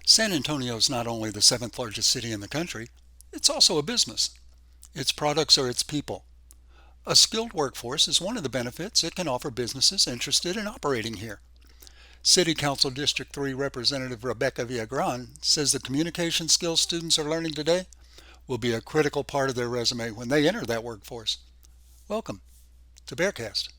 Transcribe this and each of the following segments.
San Antonio is not only the seventh largest city in the country, it's also a business. Its products are its people. A skilled workforce is one of the benefits it can offer businesses interested in operating here. City Council District 3 Representative Rebecca Viagran says the communication skills students are learning today will be a critical part of their resume when they enter that workforce. Welcome to BexarCast.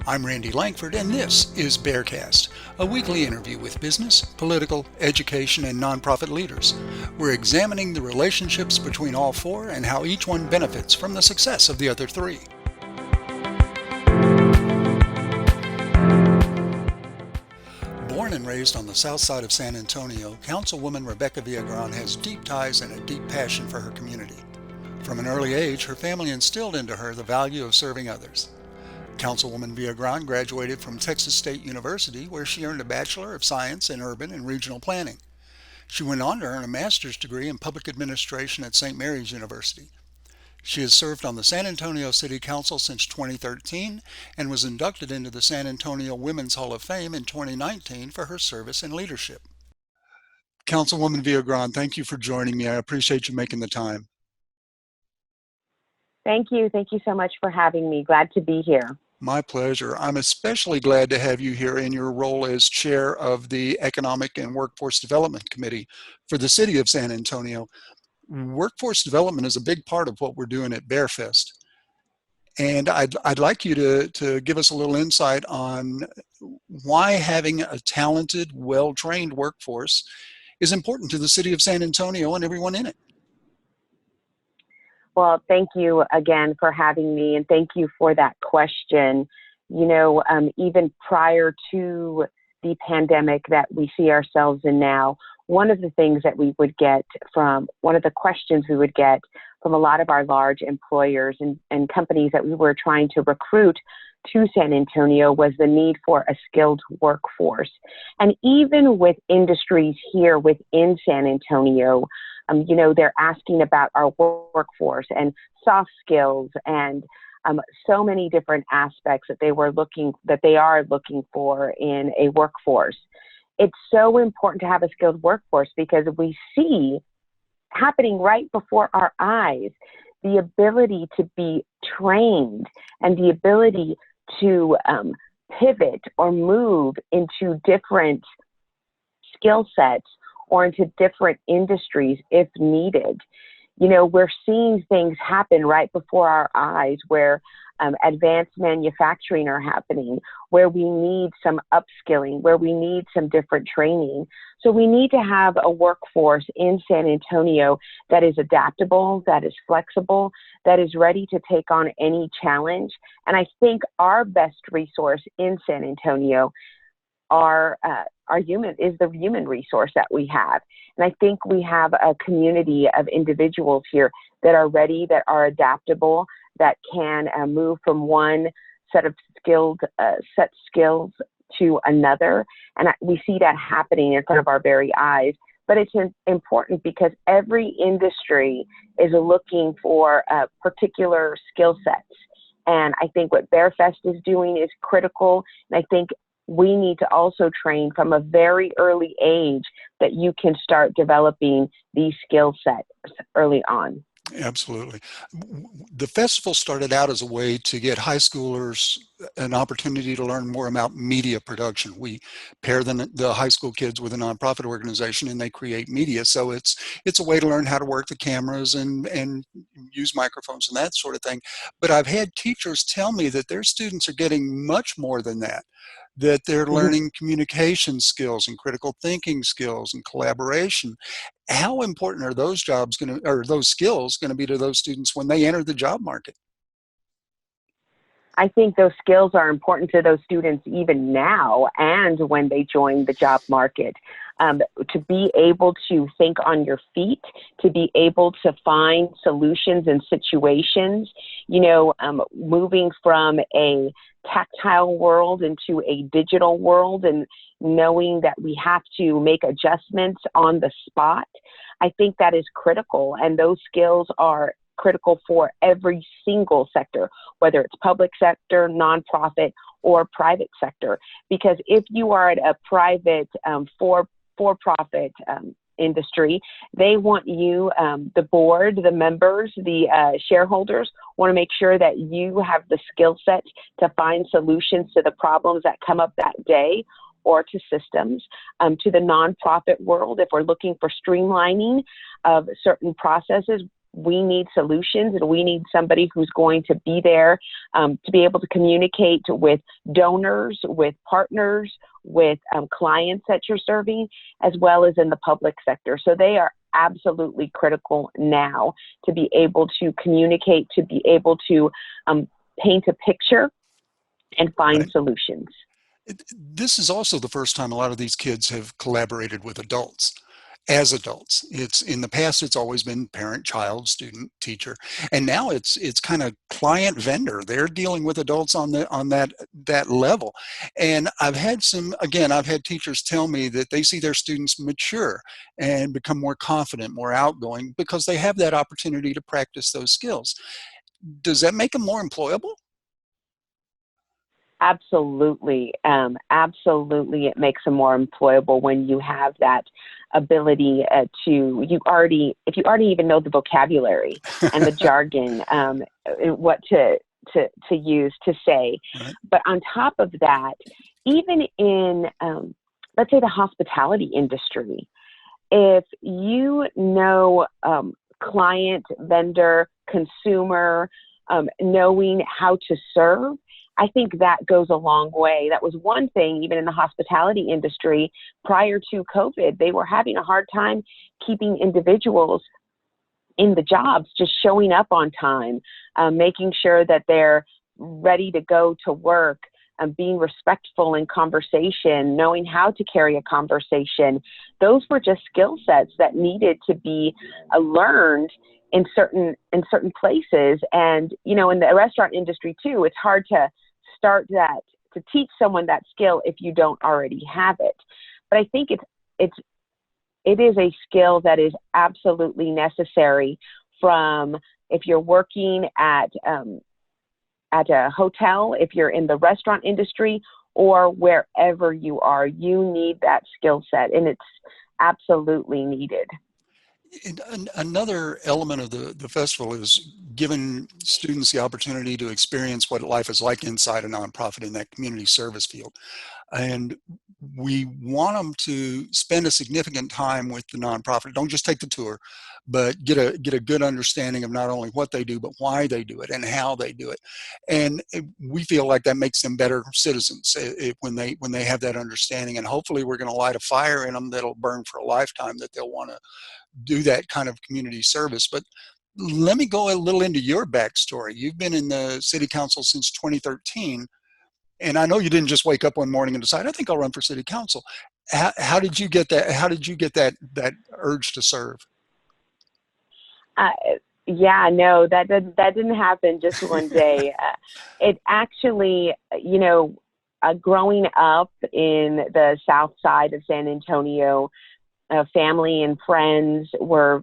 I'm Randy Langford, and this is BexarCast, a weekly interview with business, political, education, and nonprofit leaders. We're examining the relationships between all four and how each one benefits from the success of the other three. Born and raised on the south side of San Antonio, Councilwoman Rebecca Viagran has deep ties and a deep passion for her community. From an early age, her family instilled into her the value of serving others. Councilwoman Viagran graduated from Texas State University, where she earned a Bachelor of Science in Urban and Regional Planning. She went on to earn a master's degree in Public Administration at St. Mary's University. She has served on the San Antonio City Council since 2013 and was inducted into the San Antonio Women's Hall of Fame in 2019 for her service and leadership. Councilwoman Viagran, thank you for joining me. I appreciate you making the time. Thank you. Thank you so much for having me. Glad to be here. My pleasure. I'm especially glad to have you here in your role as chair of the Economic and Workforce Development Committee for the City of San Antonio. Workforce development is a big part of what we're doing at BexarFest. And I'd like you to give us a little insight on why having a talented, well-trained workforce is important to the City of San Antonio and everyone in it. Well, thank you again for having me, and thank you for that question. Even prior to the pandemic that we see ourselves in now, one of the things that we would get from, one of the questions we would get from a lot of our large employers and companies that we were trying to recruit to San Antonio was the need for a skilled workforce. And even with industries here within San Antonio, they're asking about our workforce and soft skills and so many different aspects that they are looking for in a workforce. It's so important to have a skilled workforce because we see happening right before our eyes the ability to be trained and the ability to pivot or move into different skill sets or into different industries if needed. We're seeing things happen right before our eyes where advanced manufacturing are happening, where we need some upskilling, where we need some different training. So we need to have a workforce in San Antonio that is adaptable, that is flexible, that is ready to take on any challenge. And I think our best resource in San Antonio is the human resource that we have. And I think we have a community of individuals here that are ready, that are adaptable, that can move from one set of skills to another. And we see that happening in front of our very eyes. But it's important because every industry is looking for particular skill sets. And I think what BexarFest is doing is critical. And I think we need to also train from a very early age that you can start developing these skill sets early on. Absolutely. The festival started out as a way to get high schoolers an opportunity to learn more about media production. We pair the high school kids with a nonprofit organization and they create media. So it's a way to learn how to work the cameras and use microphones and that sort of thing. But I've had teachers tell me that their students are getting much more than that they're learning communication skills and critical thinking skills and collaboration. How important are those skills going to be to those students when they enter the job market? I think those skills are important to those students even now and when they join the job market. To be able to think on your feet, to be able to find solutions in situations, moving from a tactile world into a digital world and knowing that we have to make adjustments on the spot. I think that is critical, and those skills are critical for every single sector, whether it's public sector, nonprofit, or private sector. Because if you are at a private for-profit industry, they want you, the board, the members, the shareholders want to make sure that you have the skill set to find solutions to the problems that come up that day, or to systems. To the nonprofit world, if we're looking for streamlining of certain processes, we need solutions, and we need somebody who's going to be there to be able to communicate with donors, with partners, with clients that you're serving, as well as in the public sector. So they are absolutely critical now to be able to communicate, to be able to paint a picture and find solutions. This is also the first time a lot of these kids have collaborated with adults. As adults, it's in the past, it's always been parent, child, student, teacher, and now it's kind of client vendor. They're dealing with adults on that level. And I've had teachers tell me that they see their students mature and become more confident, more outgoing, because they have that opportunity to practice those skills. Does that make them more employable? Absolutely. Absolutely. It makes them more employable when you have that ability if you already even know the vocabulary and the jargon, what to use, to say. Right. But on top of that, even in, let's say, the hospitality industry, if you know client, vendor, consumer, knowing how to serve, I think that goes a long way. That was one thing, even in the hospitality industry prior to COVID, they were having a hard time keeping individuals in the jobs, just showing up on time, making sure that they're ready to go to work, being respectful in conversation, knowing how to carry a conversation. Those were just skill sets that needed to be learned in certain places. And, in the restaurant industry too, it's hard to teach someone that skill if you don't already have it. But I think it is a skill that is absolutely necessary, from if you're working at a hotel, if you're in the restaurant industry, or wherever you are, you need that skill set, and it's absolutely needed. Another element of the festival is giving students the opportunity to experience what life is like inside a nonprofit in that community service field. And we want them to spend a significant time with the nonprofit. Don't just take the tour, but get a good understanding of not only what they do, but why they do it and how they do it. And we feel like that makes them better citizens when they have that understanding. And hopefully we're going to light a fire in them that'll burn for a lifetime, that they'll want to do that kind of community service. But let me go a little into your backstory. You've been in the city council since 2013, and I know you didn't just wake up one morning and decide, I think I'll run for city council. How did you get that? How did you get that urge to serve? Yeah, no, that didn't happen just one day. It actually, growing up in the south side of San Antonio, family and friends were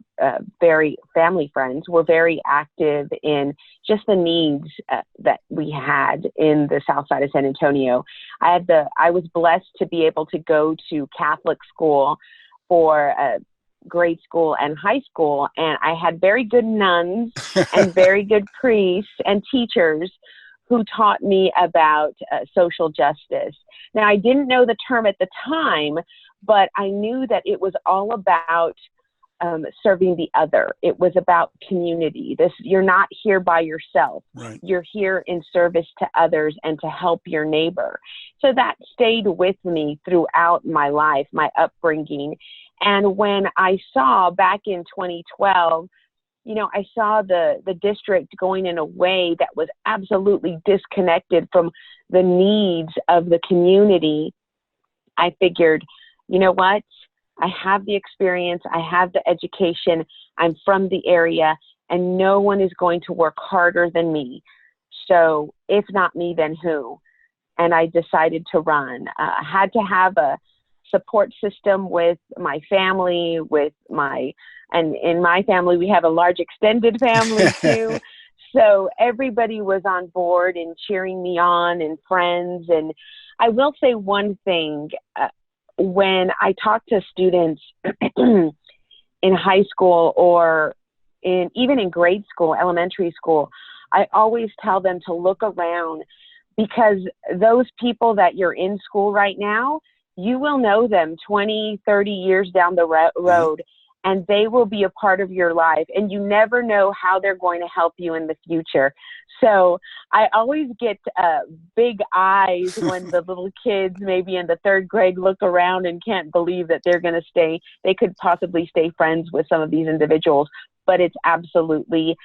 very active in just the needs that we had in the south side of San Antonio. I was blessed to be able to go to Catholic school for grade school and high school, and I had very good nuns and very good priests and teachers who taught me about social justice. Now, I didn't know the term at the time, but I knew that it was all about serving the other. It was about community. You're not here by yourself. Right. You're here in service to others and to help your neighbor. So that stayed with me throughout my life, my upbringing. And when I saw back in 2012, I saw the district going in a way that was absolutely disconnected from the needs of the community, I figured, you know what? I have the experience. I have the education. I'm from the area, and no one is going to work harder than me. So if not me, then who? And I decided to run. I had to have support system with my family, and in my family, we have a large extended family too. So everybody was on board and cheering me on, and friends. And I will say one thing, when I talk to students in high school or even in grade school, elementary school, I always tell them to look around, because those people that you're in school right now, you will know them 20, 30 years down the road, and they will be a part of your life, and you never know how they're going to help you in the future. So I always get big eyes when the little kids, maybe in the third grade, look around and can't believe that they could possibly stay friends with some of these individuals. But it's absolutely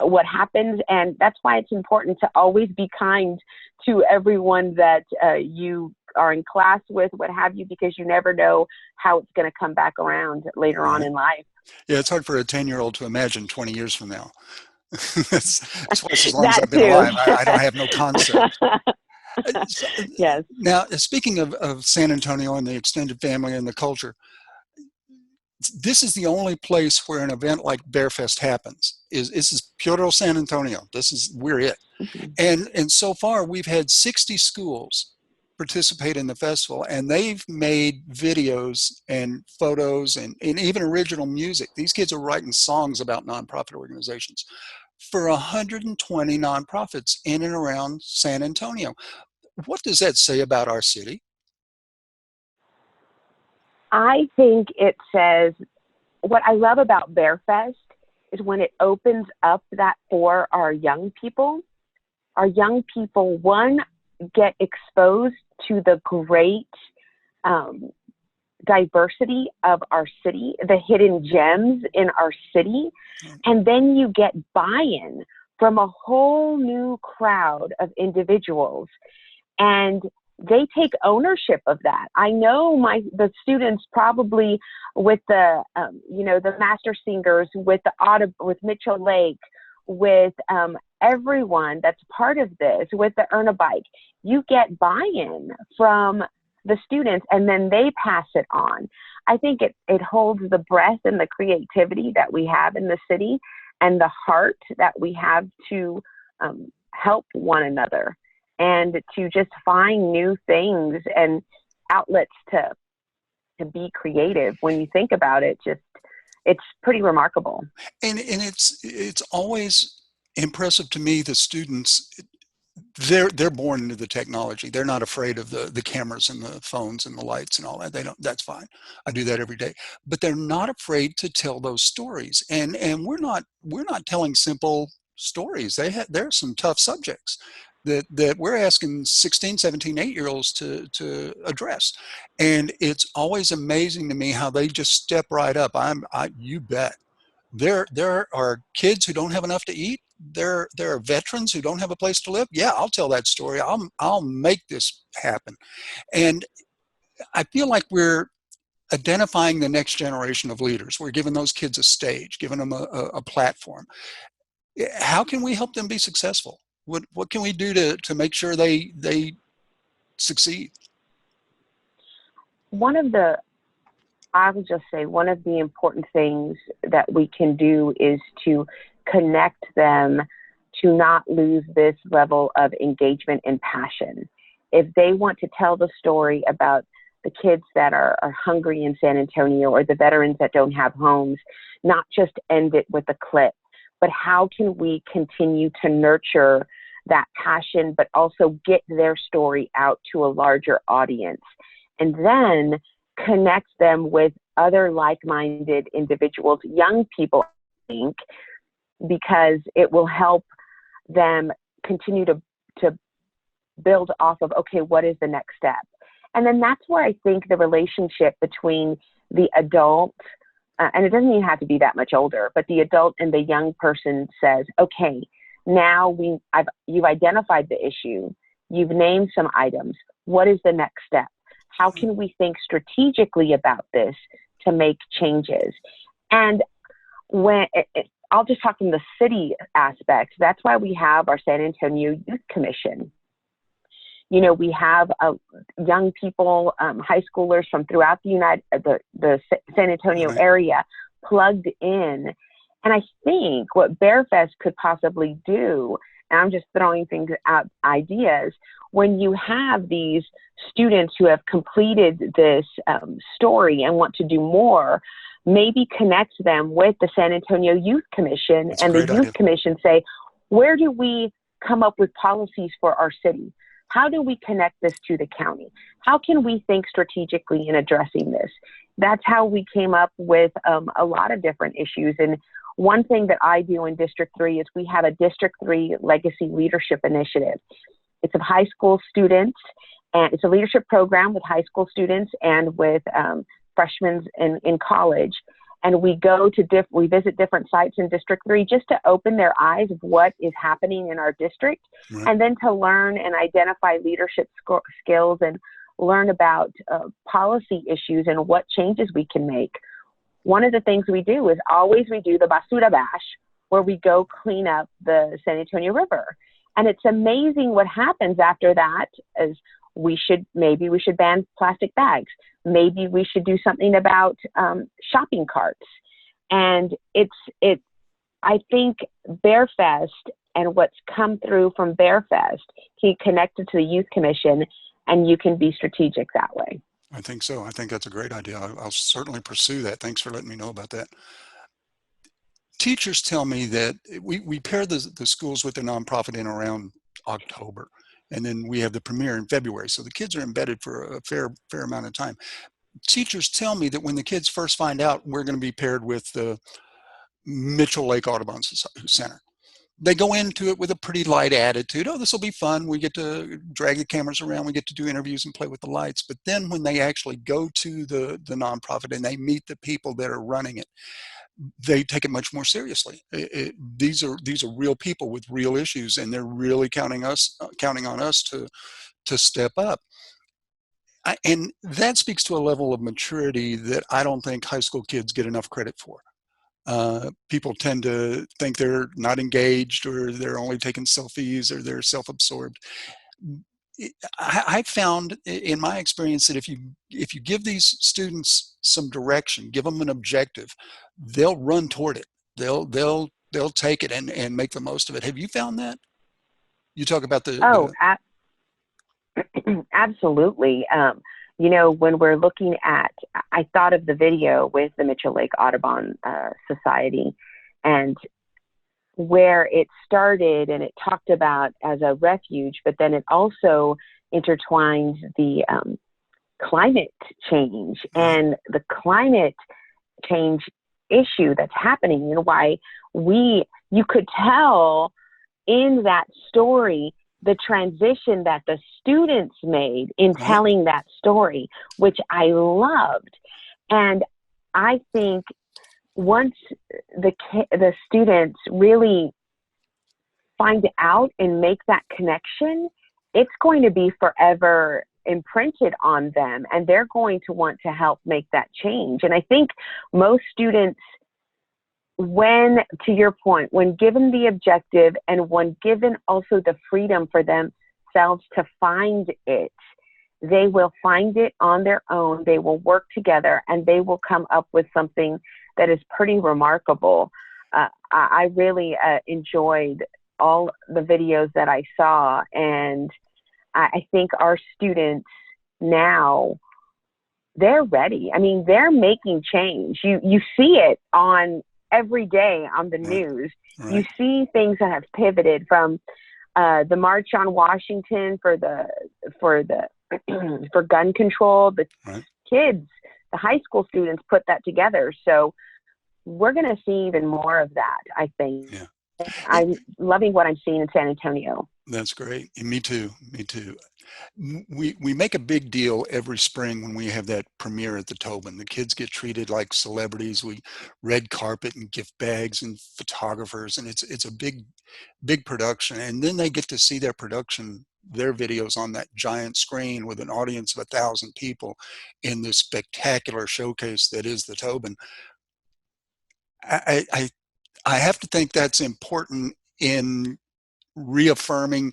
what happens, and that's why it's important to always be kind to everyone that you are in class with, what have you, because you never know how it's going to come back around later on in life. Yeah, it's hard for a 10-year-old to imagine 20 years from now. It's twice as long as That I've been too. alive. I don't have no concept. Yes. Now, speaking of San Antonio and the extended family and the culture, this is the only place where an event like BexarFest happens. This is Puro San Antonio. We're it. And so far, we've had 60 schools participate in the festival, and they've made videos and photos and even original music. These kids are writing songs about nonprofit organizations for 120 nonprofits in and around San Antonio. What does that say about our city? I think it says, what I love about BexarFest is when it opens up that for our young people. Our young people, one, get exposed to the great diversity of our city, the hidden gems in our city, and then you get buy-in from a whole new crowd of individuals, and they take ownership of that. I know the students probably with the the master singers, with with Mitchell Lake, with everyone that's part of this, with the Earn a Bike, you get buy-in from the students, and then they pass it on. I think it holds the breath and the creativity that we have in the city, and the heart that we have to help one another, and to just find new things and outlets to be creative. When you think about it, it's pretty remarkable. And it's always impressive to me, the students, they're born into the technology. They're not afraid of the cameras and the phones and the lights and all that. That's fine. I do that every day. But they're not afraid to tell those stories. And we're not telling simple stories. There are some tough subjects that we're asking 16, 17, 8-year-olds to address. And it's always amazing to me how they just step right up. You bet. There are kids who don't have enough to eat. There are veterans who don't have a place to live. Yeah, I'll tell that story. I'll make this happen. And I feel like we're identifying the next generation of leaders. We're giving those kids a stage, giving them a platform. How can we help them be successful? What can we do to make sure they succeed? I would just say one of the important things that we can do is to connect them to not lose this level of engagement and passion. If they want to tell the story about the kids that are hungry in San Antonio, or the veterans that don't have homes, not just end it with a clip, but how can we continue to nurture that passion, but also get their story out to a larger audience, and then connect them with other like-minded individuals, young people, I think, because it will help them continue to build off of, okay, what is the next step? And then that's where I think the relationship between the adult, and it doesn't even have to be that much older, but the adult and the young person says, okay, now you've identified the issue, you've named some items, what is the next step? How can we think strategically about this to make changes? And I'll just talk from the city aspect. That's why we have our San Antonio Youth Commission. We have young people, high schoolers from throughout the San Antonio Right. area plugged in. And I think what BearFest could possibly do, and I'm just throwing things out, ideas, when you have these students who have completed this story and want to do more, maybe connect them with the San Antonio Youth Commission, That's a and the great Youth idea. Commission say, where do we come up with policies for our city? How do we connect this to the county? How can we think strategically in addressing this? That's how we came up with a lot of different issues. And one thing that I do in District 3 is we have a District 3 Legacy Leadership Initiative. It's of high school students, and it's a leadership program with high school students and with freshmen in college. And we go to we visit different sites in District 3 just to open their eyes of what is happening in our district, Right. and then to learn and identify leadership skills and learn about policy issues and what changes we can make. One of the things we do is we do the Basura Bash, where we go clean up the San Antonio River. And it's amazing what happens after that. As maybe we should ban plastic bags. Maybe we should do something about shopping carts. And I think BearFest and what's come through from BearFest can connect it to the Youth Commission, and you can be strategic that way. I think so. I think that's a great idea. I'll certainly pursue that. Thanks for letting me know about that. Teachers tell me that we pair the schools with their nonprofit in around October, and then we have the premiere in February. So the kids are embedded for a fair amount of time. Teachers tell me that when the kids first find out we're going to be paired with the Mitchell Lake Audubon Center, they go into it with a pretty light attitude. Oh, this will be fun. We get to drag the cameras around. We get to do interviews and play with the lights. But then when they actually go to the nonprofit and they meet the people that are running it, they take it much more seriously. These are real people with real issues, and they're really counting on us to step up. And that speaks to a level of maturity that I don't think high school kids get enough credit for. People tend to think they're not engaged, or they're only taking selfies, or they're self-absorbed. I found in my experience that if you give these students some direction, give them an objective, they'll run toward it. They'll take it and make the most of it. Have you found that? You talk about Absolutely. When we're looking at, I thought of the video with the Mitchell Lake Audubon Society, and where it started, and it talked about as a refuge, but then it also intertwines the climate change and the climate change issue that's happening, and why you could tell in that story the transition that the students made in telling that story, which I loved. And I think once the students really find out and make that connection, it's going to be forever imprinted on them, and they're going to want to help make that change. And I think most students, to your point, when given the objective and when given also the freedom for themselves to find it, they will find it on their own. They will work together, and they will come up with something that is pretty remarkable. I really enjoyed all the videos that I saw, and I think our students now, they're ready. I mean, they're making change. You see it on every day on the news. Right. You see things that have pivoted from the March on Washington for gun control. The kids, the high school students put that together. So we're going to see even more of that, I think. Yeah. I'm loving what I'm seeing in San Antonio. That's great. And me too. We make a big deal every spring when we have that premiere at the Tobin. The kids get treated like celebrities. We red carpet and gift bags and photographers, and it's a big production. And then they get to see their videos on that giant screen with an audience of 1,000 people in this spectacular showcase that is the Tobin. I have to think that's important in reaffirming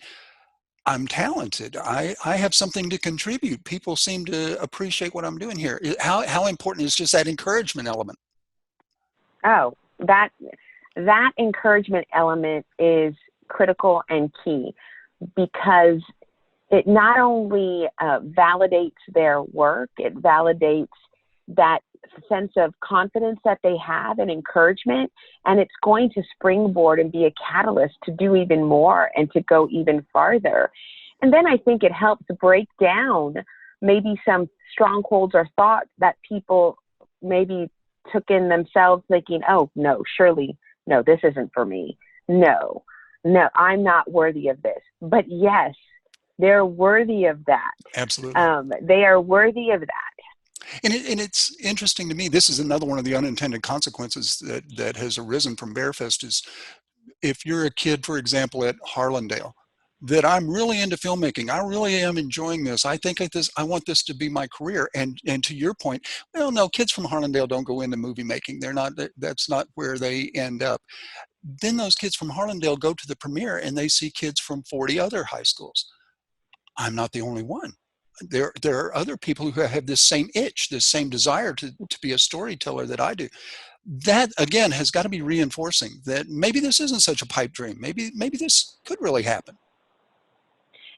I'm talented. I have something to contribute. People seem to appreciate what I'm doing here. How important is just that encouragement element? Oh, that encouragement element is critical and key, because it not only validates their work, it validates that sense of confidence that they have and encouragement, and it's going to springboard and be a catalyst to do even more and to go even farther. And then I think it helps break down maybe some strongholds or thoughts that people maybe took in themselves, thinking, oh, no, surely, no, this isn't for me. No, I'm not worthy of this. But yes, they're worthy of that. Absolutely. They are worthy of that. And it's interesting to me, this is another one of the unintended consequences that has arisen from BearFest is, if you're a kid, for example, at Harlandale, that I'm really into filmmaking, I really am enjoying this, I want this to be my career. And to your point, well, no, kids from Harlandale don't go into movie making. That's not where they end up. Then those kids from Harlandale go to the premiere and they see kids from 40 other high schools. I'm not the only one. There are other people who have this same itch, this same desire to be a storyteller that I do. That, again, has got to be reinforcing that maybe this isn't such a pipe dream. Maybe this could really happen.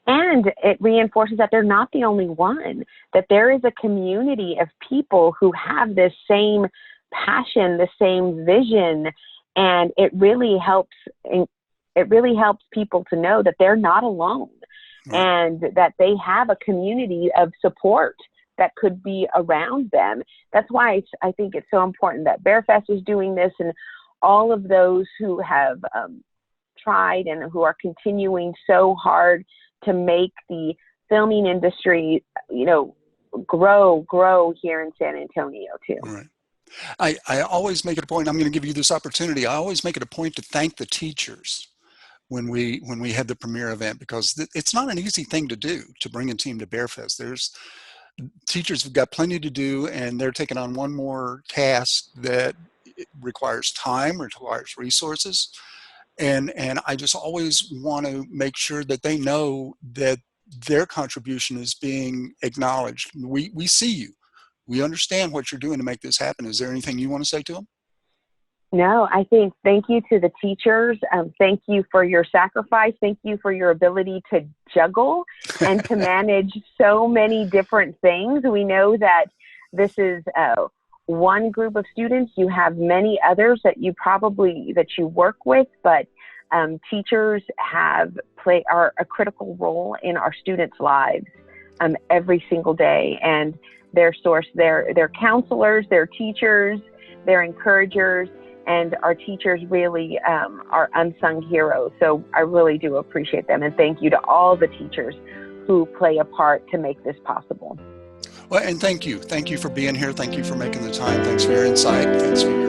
And it reinforces that they're not the only one, that there is a community of people who have this same passion, the same vision, and it really helps people to know that they're not alone. Right. And that they have a community of support that could be around them. That's why I think it's so important that BearFest is doing this, and all of those who have tried and who are continuing so hard to make the filming industry, grow here in San Antonio too. Right. I always make it a point, I'm going to give you this opportunity, I always make it a point to thank the teachers when we had the premiere event, because it's not an easy thing to do, to bring a team to BearFest. Teachers have got plenty to do, and they're taking on one more task that requires time, requires resources. And I just always want to make sure that they know that their contribution is being acknowledged. We see you. We understand what you're doing to make this happen. Is there anything you want to say to them? No, I think thank you to the teachers. Thank you for your sacrifice. Thank you for your ability to juggle and to manage so many different things. We know that this is one group of students. You have many others that you work with, but teachers are a critical role in our students' lives every single day. And they're counselors, they're teachers, they're encouragers. And our teachers really are unsung heroes. So I really do appreciate them. And thank you to all the teachers who play a part to make this possible. Well, and thank you. Thank you for being here. Thank you for making the time. Thanks for your insight. Thanks for your